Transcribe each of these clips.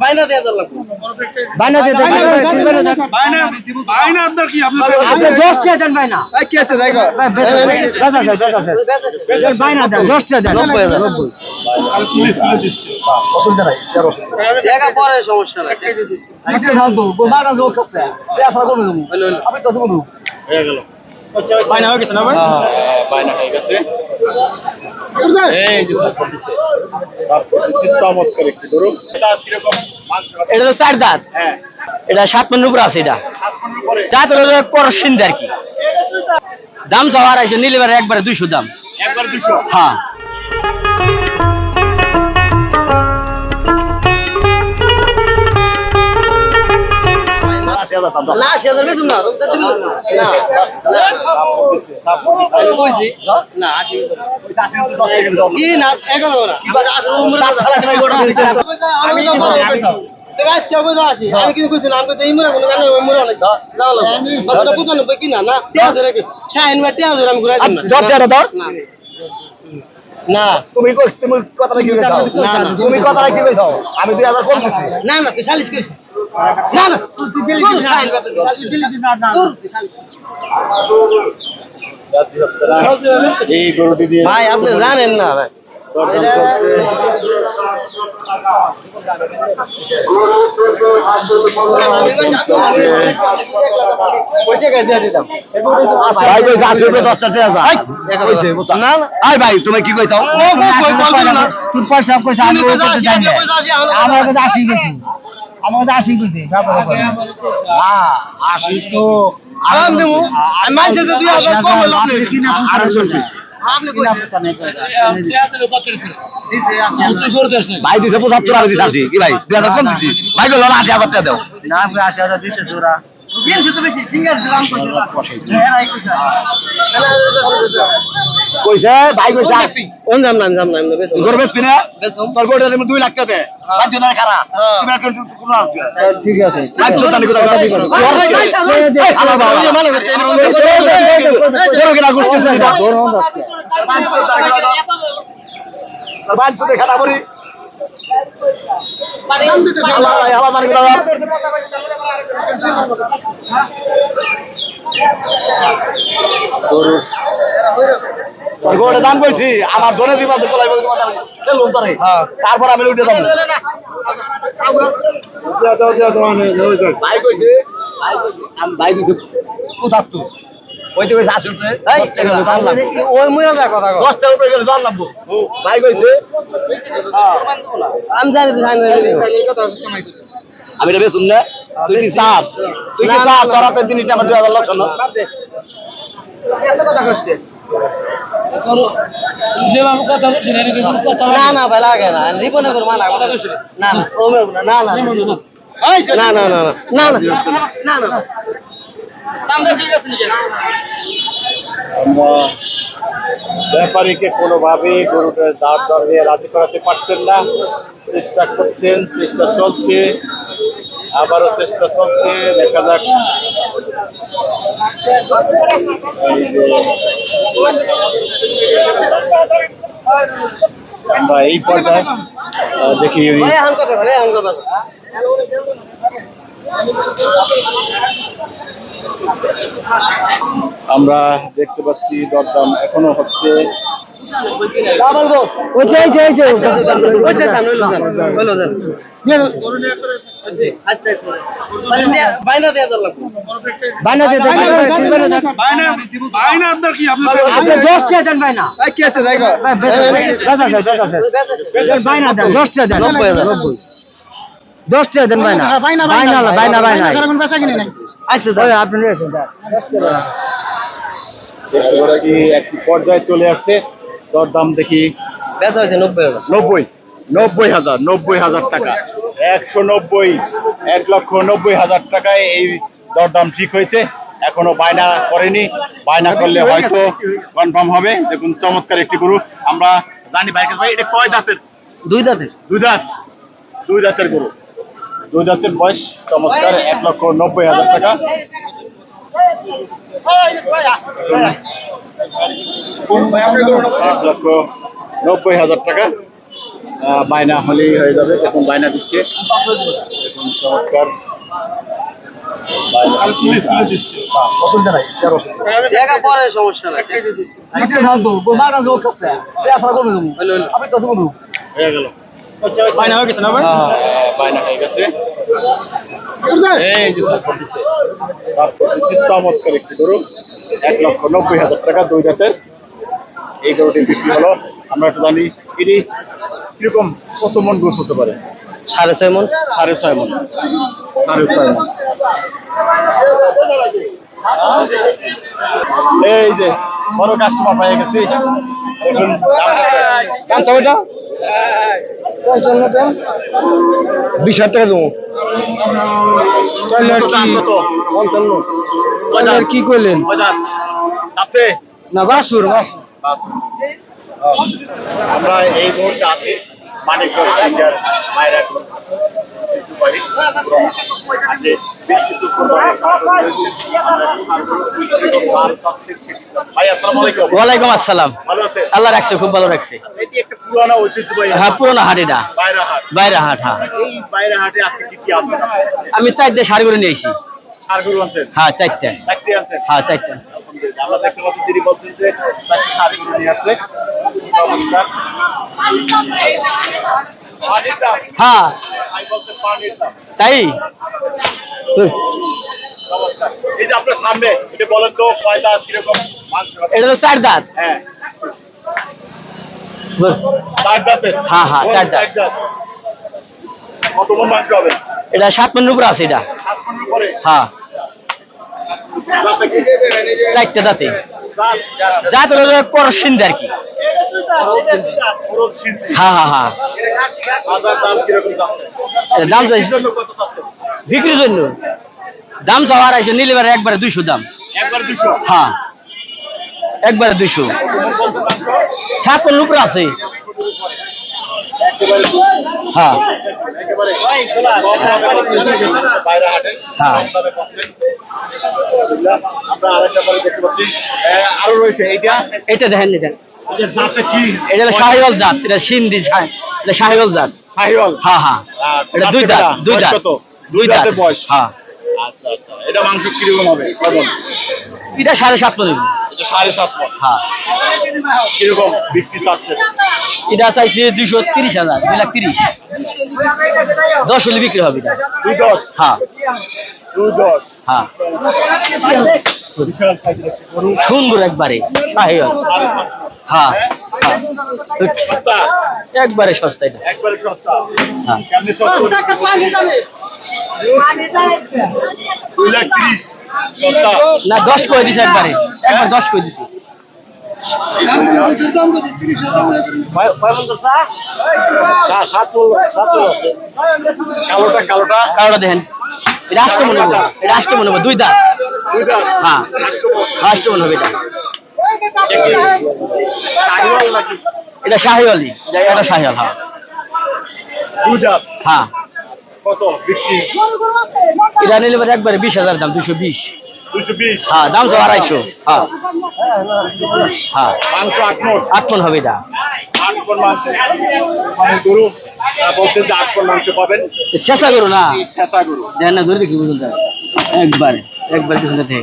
বাইনা দিয়ে দর লাগবে বাইনা দিয়ে দেন বাইনা আপনার কি আপনি 10 টাকা দেন বাইনা কি আছে দেখো বাইনা দেন 10 টাকা দেন 90,000 অসুবিধা নাই টাকা পরে সমস্যা নাই আজকে থাকবো বারো লোক আছে আসলে কোন আমি তো শুনুন হয়ে গেল বাইনা হয়ে গেছে না ভাই বাইনা হয়ে গেছে এই যে চমৎকার একটি গরু এটা কিরকম এটা হলো 4 দাঁত হ্যাঁ এটা 7 মণ উপর আছে এটা 7 মিনিট পরে দাঁত হলো করশিন আর কি দাম সবার আছে নিলেবারে একবারে 200 দাম একবার 200 হ্যাঁ না 80,000 বেচুন না তুমি না আমি কইছি না 80 কি না 11 না কি বাজে 80 উমরে আমি তো বড় কইতাম তুমি আজকে কইছো 80 আমি কিছু কইছি না আমি কইছি ইমরা কোন গানে ইমরা অনেক যাও লাগবে বাজারটা 95 কি না না 3000 কি 60 আমি ঘুরাই দিন না 10 টাকা ধর না তুমি কথাটা কি কইছো তুমি কথাটা কি কইছো আমি 2000 কম দিছি না না তুই 40 কইছিস না না তুই দিলি না এই গরুটি দিয়ে ভাই আপনি জানেন না ভাই ভাই তুমি কি কইছো তোর পয়সা কইছ আমি আমার কাছে 80 গেছি আমার কাছে 80 গেছি আশি তো আমি দেবো আমি মাইছে যে 2000 কম হলো আপনি আর চলবে আপনি কই ভাই দিছে 75 আমি দিছি 80 কি ভাই 2000 কম দিছি ভাই বললো 80,000 টাকা দাও না আমি 80,000 দিতে জোরা বিএনপি তো বেশি সিঙ্গার দাম কইছে ভাই কইছে কোন দাম নাম দাম নাম বেশ করবে পিনা বেশ তোর গোটা 2 লাখ টাকা দে বাদ জনের খারাপ তুমি এখন কোন আছে ঠিক আছে লাখ টাকা নিকো কথা দিবেন আলা বাবা মানা করতে করো কিনা গোষ্ঠী সুবিধা বাঞ্চ দেখা না বলি আল্লাহ আল্লাহ জানি কথা গোটা দাম কইছি আমার ধরে দিবা তো কলাই বলি তোমার লোন তারে তারপর আমি উঠে যাব ভাই কইছে আমি ভাই কইছে 75 ওইতে কইছে 80 ওই মুইরা যা কথা কও 10 টাকা উপরে গেলে দাম লাগবো ভাই কইছে আমি জানি তো জানি এই কথা কামাই করি আমি রে শুন না তুই কি চাস তোরা তো জিনিসটা আমার 2000 লক্ষ না এত কথা কইছে না না ভাই লাগে না রিপনে করে মানা কথা কইছিল না না ও না না না না না না না না দাম বেশি গেছে নাকি ব্যাপারীকে কোনোভাবে গরুটার দাঁড় দাঁড়িয়ে রাজি করাতে পারছেন না চেষ্টা করছেন চেষ্টা চলছে আবারও চেষ্টা চলছে দেখা যাক আমরা এই পর্যায়ে দেখি আমরা দেখতে পাচ্ছি দরদাম এখনো হচ্ছে বাইনা দিয়ে দর লাগবে বাইনা আপনার কি আপনি 10 টাকা দেন বাইনা কি আছে দেখো বাইনা দেন 10 টাকা দেন 90,000 10 টাকা দেন বাইনা বাইনা আচ্ছা আপনি কি একটি পর্যায়ে চলে আসছে দরদাম দেখি বেচা হয়েছে 90,000 90,000 টাকা 190 1,90,000 টাকায় এই দরদাম ঠিক হয়েছে এখনো বায়না করেনি বায়না করলে হয়তো কনফার্ম হবে দেখুন চমৎকার একটি গরু আমরা জানি ভাই এটা কয় দাঁতের দুই দাঁতের দুই দাঁতের গরু দুই দাঁতের বয়স চমৎকার 1,90,000 টাকা 1,90,000 টাকা বায়না হলেই হয়ে যাবে। এখন বায়না দিচ্ছে, এখন চমৎকার অসুবিধা নাই টাকা পরে সমস্যা নাই আমি তো বলবো হয়ে গেল। বাইনা হয়ে গেছে না ভাই বায়না হয়ে গেছে। এই যে তারপর দিচ্ছে, চমৎকার একটি গরু, 1,90,000 টাকা, 2 দাঁতের এই গরুটি বিক্রি হলো। আমরা একটু জানি এটি কিরকম, কত মন গোস হতে পারে? 6.5 মণ 6.5 মন। 6.5 মন। এই যে বড় কাস্টমার পেয়ে গেছি। দেখুন দাম চাওয়াটা 20,000 টাকা দেবো কত? 55 কি করলেন আছে না বাসুর আমরা এই মুহূর্তে আছি মানিকগঞ্জ এরিয়ার মায়েরা ওয়ালাইকুম আসসালাম ভালো আছে? আল্লাহ রাখছে খুব ভালো রাখছে এটি একটা পুরানো ঐতিহ্যবাহী হ্যাঁ পুরোনো হাট এটা বাইরা হাট। বাইরে হাট হ্যাঁ এই বাইরা হাটে আজকে কি কি আছে? আমি 4 দিয়ে সার করে নিয়েছি সার গরু আনছেন? হ্যাঁ 4টা 4টি আনছেন? হ্যাঁ 4টা আমরা দেখতে পাচ্ছি তিনি বলছেন যে 4টি সার গরু নিয়ে আসছে। চমৎকার। পানির দাম? হ্যাঁ আমি বলছি পানির দাম। তাই চমৎকার। এই যে আপনার সামনে এটা বলেন তো কয় দাঁত, কিরকম মাংস হবে? এটা হলো 4 দাঁত হ্যাঁ 4 দাঁতের? হ্যাঁ, হ্যাঁ, 4 দাঁত। 4 দাঁত। কত মণ মাংস হবে? এটা 7 মণের উপরে আছে এটা 7 মণের উপরে? হ্যাঁ দাঁতে কি? 4টা দাঁতে দাঁত? জাত হলো করসিন্দে আর কি পুরো ছিন্দি। হ্যাঁ হ্যাঁ হ্যাঁ বাজার দাম কিরকম যাচ্ছে? এটা দাম চাইছে এর জন্য কত যাচ্ছে? বিক্রির জন্য দাম চাওয়া 250 নিলে এবারে একবারে 200 দাম একবার 200? হ্যাঁ একবারে 200 7 মণের উপরে আছে একেবারে হ্যাঁ একেবারে বাইরে হাটে হ্যাঁ। কম দামে পাচ্ছেন। আমরা আরেকটা পরে দেখতে পাচ্ছি আরো রয়েছে এইটা। এটা দেখেন এটা এটার জাতটা কি? এটা হলো শাহিওয়াল জাত এটা সিন্ধি এটা শাহিওয়াল জাত শাহিওয়াল? হ্যাঁ হ্যাঁ এটা 2 দাঁত 2 বয়স দাঁত কত? 2 দাঁত দাঁতের বয়স? হ্যাঁ আচ্ছা আচ্ছা। এটা মাংস কিরকম হবে? কেমন? এটা 7.5 মণ এটা 7.5 মণ। হ্যাঁ কিরকম বিক্রি চাচ্ছে? এটা চাইছে 230,000 2,30,000 10 হলে বিক্রি হবে এটা 2.10? হ্যাঁ 2.10? হ্যাঁ বিশাল সাইজের একটি গরু। সুন্দর একবারে শাহিওয়াল 7.5 মণ। হ্যাঁ হ্যাঁ সস্তা? একবারে সস্তা এটা একবারে সস্তা? হ্যাঁ কেমনি সস্তা? 2,30,000? সস্তা? না 10 করে দিছে একবারে একবার 10 করে দিছি কালোটা কালোটা কালোটা দেখেন এটা 8 মণ হবে এটা 8 মণ হবে 2 দাঁত দুই দাঁত? হ্যাঁ 8 মণ হবে এটা এটা কি শাহিওয়াল নাকি? এটা শাহিওয়ালি এটা শাহিওয়াল হ্যাঁ দুই দাঁত? হ্যাঁ কত বিক্রি? এটা নিলে এবার একবারে 20,000 দাম 220 220? হ্যাঁ দাম তো 250 হ্যাঁ হ্যাঁ মাংস 8 মণ? 8 মণ হবে এটা 8 মণ মাংস মানে গরু বলছেন যে 8 মণ মাংস পাবেন। চেষ্টা করো না ছেঁচা গরু। দেখেন না ধরে দেখি বুঝুন একবারে একবারে কিছু দেখে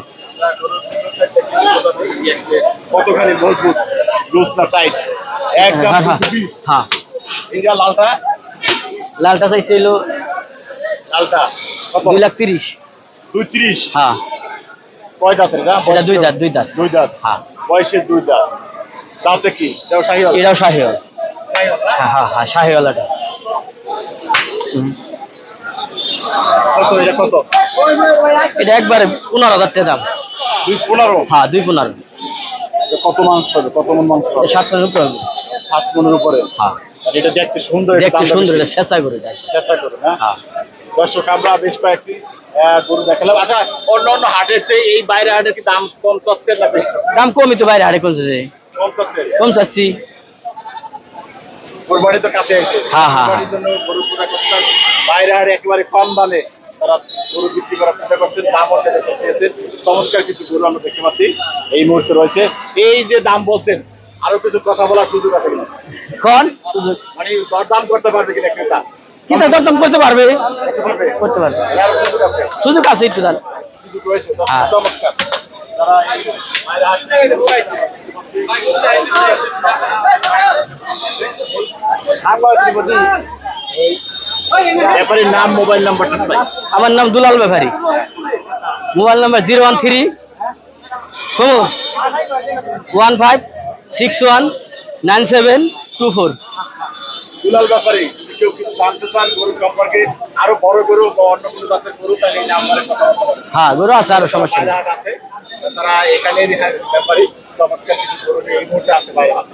কতখানি মজবুত, লুজ না টাইট? একদম হ্যাঁ হ্যাঁ 220? হ্যাঁ এইটা লালটা? লালটা চাইছিল লালটা কত? 2,30,000 230? হ্যাঁ কয় দাঁতের? না এটা 2 দাঁত 2 দাঁত দুই দাঁত? হ্যাঁ বয়সের 2 দাঁত। দাঁতে কি? এটাও শাহিওয়াল? এটাও শাহিওয়াল শাহিওয়াল না? হ্যাঁ হ্যাঁ হ্যাঁ শাহিওয়াল এটা কত এটা কত? এটা একবারে 15,000 টাকা দাম 2.15? হ্যাঁ 2.15 এটা কত মাংস হবে? কত মণ মাংস হবে? 7 মণের উপরে হবে 7 মণের উপরে? হ্যাঁ আর এটা দেখতে সুন্দর, এটা দেখতে দামটা সুন্দর বেশি। এটা চেষ্টা করে দেয় চেষ্টা করুন। হ্যাঁ হ্যাঁ দর্শক, আমরা বেশ কয়েকটি গরু দেখালাম। আচ্ছা, অন্য অন্য হাটের চেয়ে এই বাইরে হাটের কি দাম কম চাচ্ছেন না বেশি? দাম কমই তো বাইরে হারে কমছে কম চাচ্ছেন? কম চাচ্ছি কোরবানি তো কাছে এসে হ্যাঁ, হ্যাঁ, কোরবানির জন্য গরু ক্রয় করছেন, বাইরে হাটে একেবারে কম দামে তারা গরু বিক্রি করার চেষ্টা করছেন, দামও সেটা দিয়েছেন। চমৎকার কিছু গরু আমরা দেখতে পাচ্ছি এই মুহূর্তে রয়েছে। এই যে দাম বলছেন আরো কিছু কথা বলার সুযোগ আছে কিনা? কোন মানে দরদাম করতে পারবে কিনা ক্রেতা? কিতা দরদাম করতে পারবে করতে পারবে? করতে পারবে আরো সুযোগ আছে? সুযোগ আছে একটু জান সুযোগ রয়েছে। হ্যাঁ। চমৎকার। তারা এই বাইরে হাঁটছে। ব্যাপারীর নাম মোবাইল নাম্বারটা চাই। আমার নাম দুলাল ব্যাপারী মোবাইল নাম্বার 01315619724 দুলাল ব্যাপারী যদি কেউ কিছু জানতে চান গরু সম্পর্কে, আরো বড় গরু বা অন্য কোনো জাতের গরু, তাহলে এই নাম্বারে কথা বলতে পারেন। হ্যাঁ গরু আছে আরো সমস্যা নেই বাইরে হাট আছে, তারা এখানে ব্যাপারী চমৎকার কিছু গরু নিয়ে এই মুহূর্তে আছে বাইরে হাট।